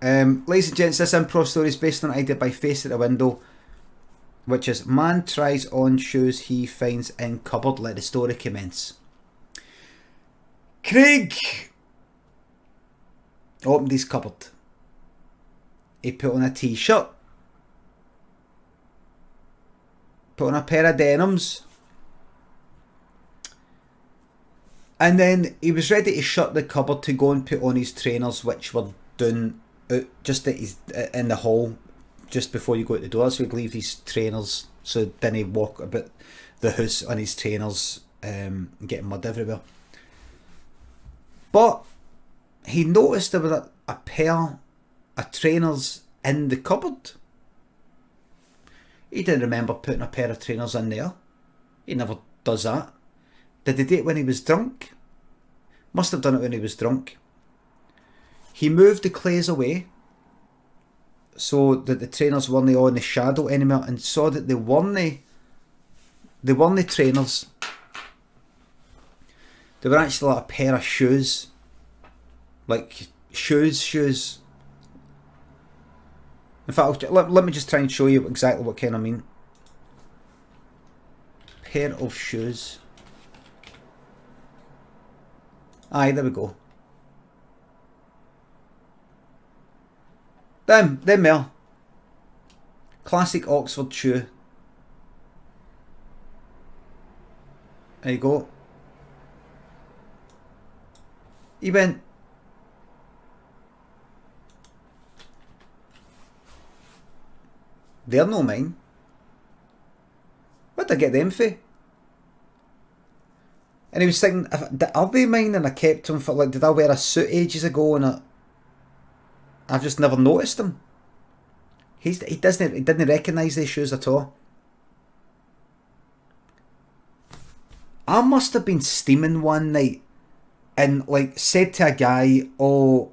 Ladies and gents, this improv story is based on an idea by Face at the Window, which is man tries on shoes he finds in cupboard. Let the story commence. Craig opened his cupboard. He put on a t-shirt, put on a pair of denims, and then he was ready to shut the cupboard to go and put on his trainers, which were down just in the hall just before you go out the door. So he'd leave his trainers, so then he'd walk about the house on his trainers, getting mud everywhere. But he noticed there was a pair of trainers in the cupboard. He didn't remember putting a pair of trainers in there. He never does that. Did he do it when he was drunk? Must have done it when he was drunk. He moved the clays away so that the trainers weren't all in the shadow anymore, and saw that they weren't trainers. They were actually like a pair of shoes. Like shoes. In fact, let me just try and show you exactly what kind I mean. Pair of shoes. Aye, there we go. Them there. Classic Oxford shoe. There you go. He went, they're no mine. Where'd I get them for? And he was thinking, are they mine? And I kept them for, like, did I wear a suit ages ago and I've just never noticed them. He didn't recognise these shoes at all. I must have been steaming one night and like said to a guy, oh,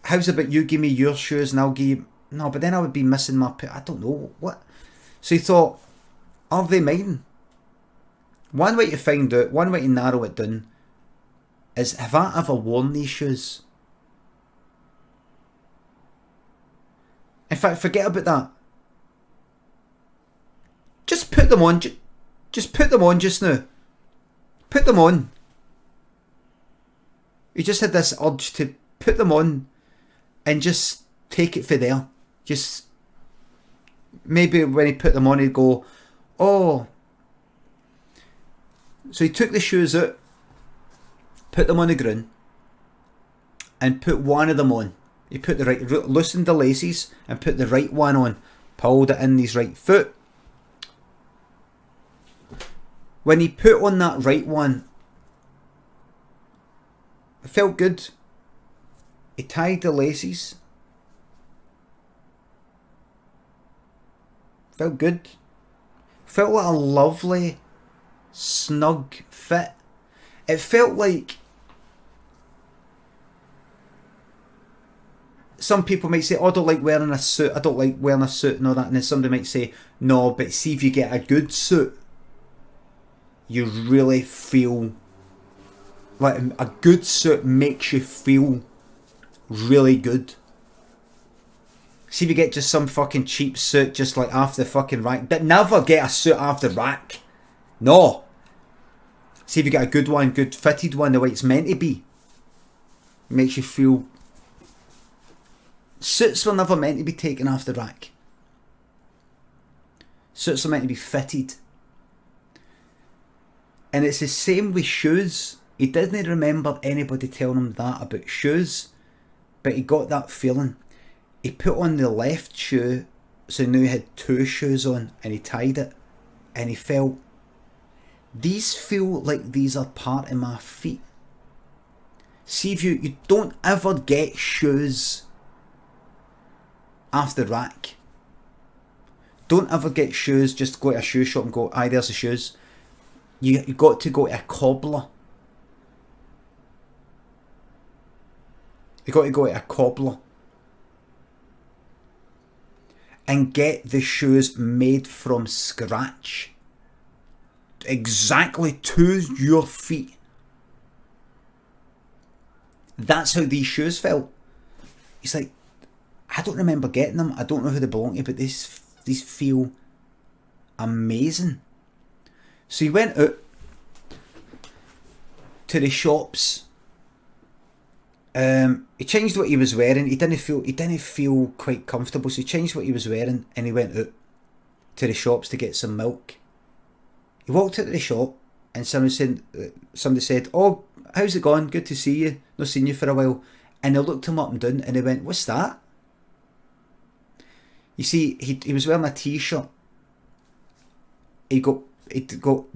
how's about you give me your shoes and I'll give you... No, but then I would be missing my... I don't know, what? So he thought, are they mine? One way to find out, one way to narrow it down is, have I ever worn these shoes? In fact, forget about that. Just put them on. Just put them on just now. Put them on. You just had this urge to put them on and just take it for there. Just maybe when he put them on, he'd go, oh. So he took the shoes out, put them on the ground, and put one of them on. He put the right, loosened the laces and put the right one on, pulled it in his right foot. When he put on that right one, it felt good. He tied the laces. Felt good. Felt like a lovely, snug fit. It felt like... Some people might say, oh, I don't like wearing a suit. I don't like wearing a suit and all that. And then somebody might say, no, but see if you get a good suit, you really feel... Like a good suit makes you feel really good. See if you get just some fucking cheap suit just like off the fucking rack. But never get a suit off the rack. No. See if you get a good one, good fitted one, the way it's meant to be. It makes you feel... Suits were never meant to be taken off the rack. Suits are meant to be fitted. And it's the same with shoes. He didn't remember anybody telling him that about shoes, but he got that feeling. He put on the left shoe, so now he had two shoes on, and he tied it, and he felt, these feel like these are part of my feet. See if you don't ever get shoes off the rack. Don't ever get shoes, just go to a shoe shop and go, aye, there's the shoes. You got to go to a cobbler. You got to go to a cobbler and get the shoes made from scratch, exactly to your feet. That's how these shoes felt. he's like, I don't remember getting them. I don't know who they belong to, but these feel amazing. So he went out to the shops. He changed what he was wearing. He didn't feel quite comfortable, so he changed what he was wearing and he went out to the shops to get some milk. He walked out of the shop and somebody said, "Oh, how's it going? Good to see you. Not seen you for a while." And they looked him up and down and they went, "What's that?" You see, he was wearing a t-shirt. He got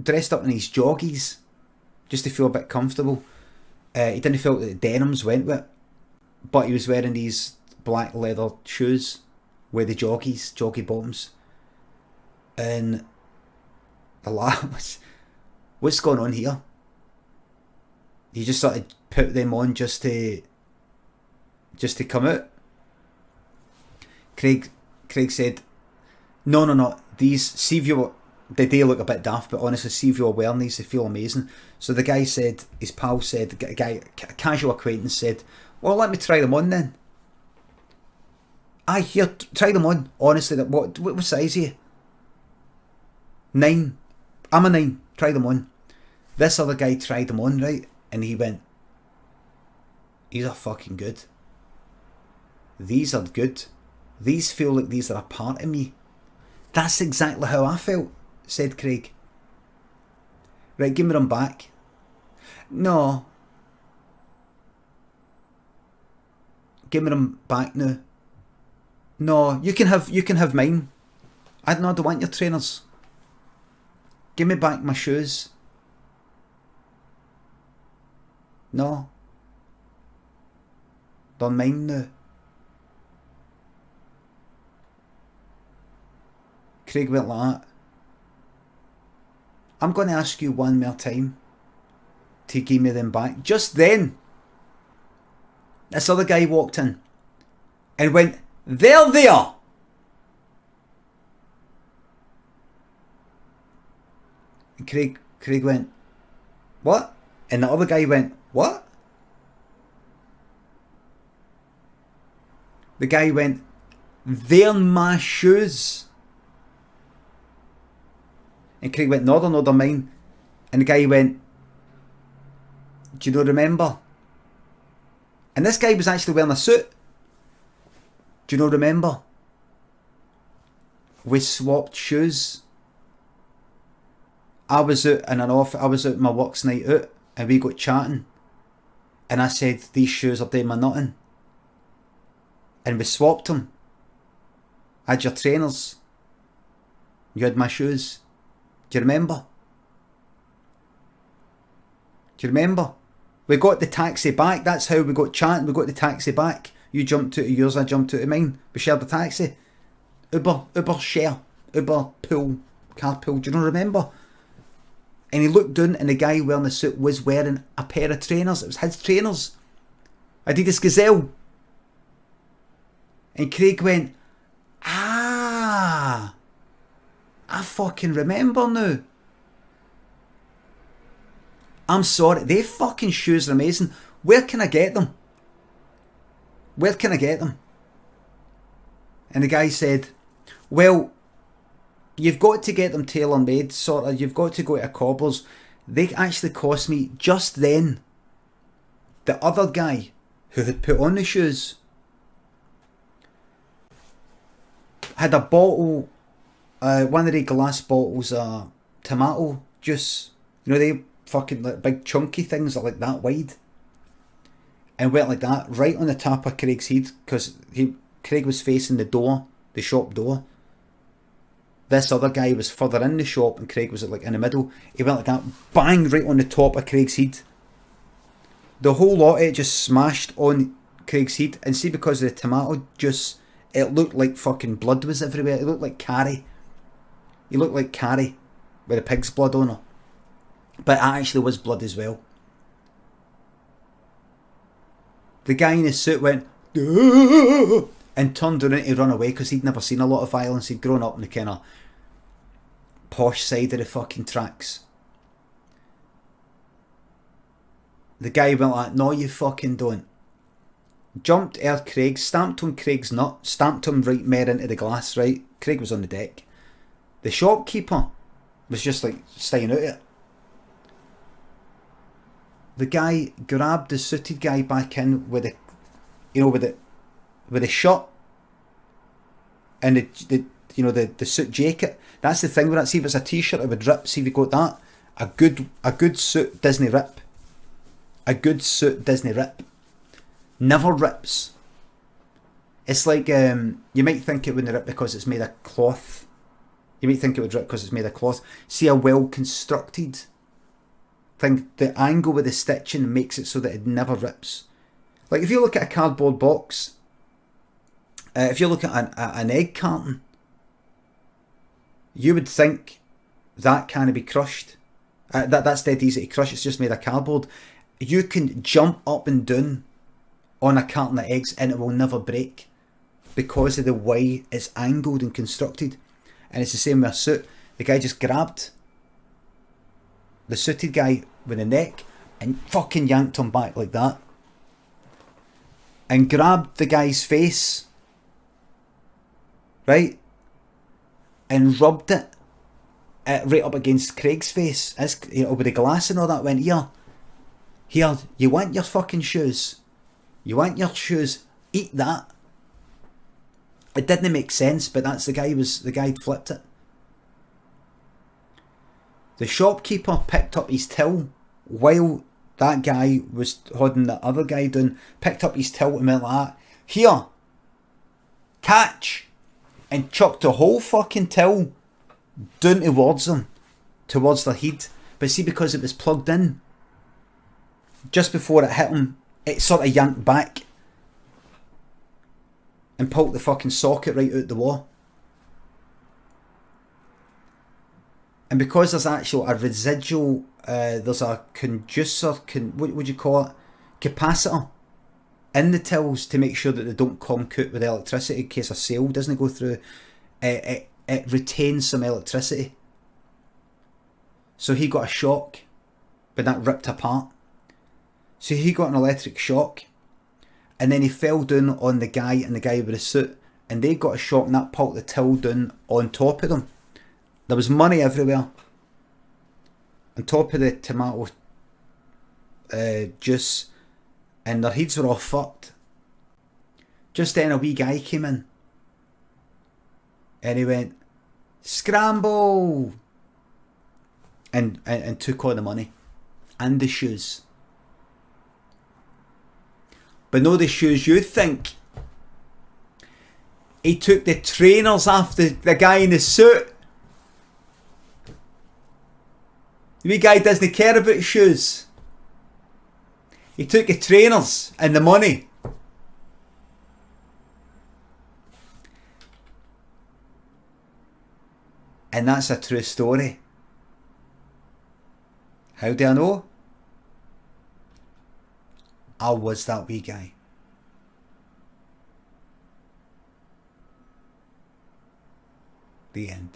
dressed up in his joggies just to feel a bit comfortable. He didn't feel that the denims went with it, but he was wearing these black leather shoes with the jockey bottoms. And the lad was, "What's going on here?" He just sort of put them on just to come out. Craig said, No. These, see if you, they do look a bit daft, but honestly, see if you're wearing these, they feel amazing. So the guy said, his pal said, a casual acquaintance said, "Well, let me try them on then." Here, try them on. Honestly, what size are you? 9. I'm a 9. Try them on. This other guy tried them on, right? And he went, "These are fucking good. These are good. These feel like these are a part of me." "That's exactly how I felt," said Craig. "Right, give me them back." "No. Give me them back now." "No, you can have mine. I don't want your trainers. Give me back my shoes." "No. They're mine now." Craig went like that. "I'm going to ask you one more time to give me them back." Just then, this other guy walked in and went, "There they are." And Craig went, "What?" And the other guy went, "What?" The guy went, "They're my shoes." And Craig went, "No, they're mine." And the guy went, "Do you not remember?" And this guy was actually wearing a suit. "Do you not remember? We swapped shoes. I was out my works night out and we got chatting. And I said, 'These shoes are doing my nutting.' And we swapped them. I had your trainers. You had my shoes. Do you remember? Do you remember? We got the taxi back. That's how we got chatting. We got the taxi back. You jumped out of yours, I jumped out of mine. We shared the taxi. Uber share. Uber pool. Carpool. Do you not remember?" And he looked down and the guy wearing the suit was wearing a pair of trainers. It was his trainers. Adidas Gazelle. And Craig went, "Ah, I fucking remember now. I'm sorry, they fucking shoes are amazing. Where can I get them? Where can I get them?" And the guy said, "Well, you've got to get them tailor-made, sort of. You've got to go to a cobbler's. They actually cost me," just then, the other guy who had put on the shoes had a bottle, one of the glass bottles of tomato juice. You know, they fucking like big chunky things that are like that wide. And went like that right on the top of Craig's head, because Craig was facing the door, the shop door. This other guy was further in the shop and Craig was like in the middle. He went like that, bang, right on the top of Craig's head. The whole lot of it just smashed on Craig's head. And see, because of the tomato juice, it looked like fucking blood was everywhere. It looked like Carrie. He looked like Carrie with a pig's blood on her. But it actually was blood as well. The guy in his suit went, "Duh!" and turned around to run away, because he'd never seen a lot of violence. He'd grown up in the kind of posh side of the fucking tracks. The guy went like, "No, you fucking don't." jumped Craig, stamped on Craig's nut, stamped him right mere into the glass, right? Craig was on the deck. The shopkeeper was just like staying out of it. The guy grabbed the suited guy back in with the shirt and the suit jacket. That's the thing with that. See if it's a t-shirt, it would rip. See if you got that. A good suit Disney rip. A good suit Disney rip. Never rips. It's like you might think it wouldn't rip because it's made of cloth. You might think it would rip because it's made of cloth. See a well constructed thing. The angle with the stitching makes it so that it never rips. Like if you look at a cardboard box, if you look at an egg carton, you would think that can't be crushed. That's dead easy to crush. It's just made of cardboard. You can jump up and down on a carton of eggs and it will never break because of the way it's angled and constructed. And it's the same with a suit. The guy just grabbed the suited guy with the neck and fucking yanked him back like that. And grabbed the guy's face, right? And rubbed it right up against Craig's face. As, with the glass and all that, went, here, you want your fucking shoes? You want your shoes? Eat that. It didn't make sense, but that's the guy flipped it. The shopkeeper picked up his till while that guy was holding the other guy down, picked up his till and went like that. Here, catch! And chucked the whole fucking till down towards them, towards their head. But see, because it was plugged in, just before it hit him, it sort of yanked back and pulled the fucking socket right out the wall. And because there's actually a residual, there's a conducer, what would you call it? Capacitor in the tills to make sure that they don't conk out with electricity in case a sail doesn't go through. It retains some electricity. So he got a shock, but that ripped apart. So he got an electric shock, and then he fell down on the guy and the guy with the suit, and they got a shock and that pulled the till down on top of them. There was money everywhere. On top of the tomato juice, and their heads were all fucked. Just then a wee guy came in, and he went, "Scramble!" and took all the money and the shoes. But no, the shoes you think. He took the trainers off the guy in the suit. The wee guy doesn't care about shoes. He took the trainers and the money. And that's a true story. How do I know? I was that wee guy. The end.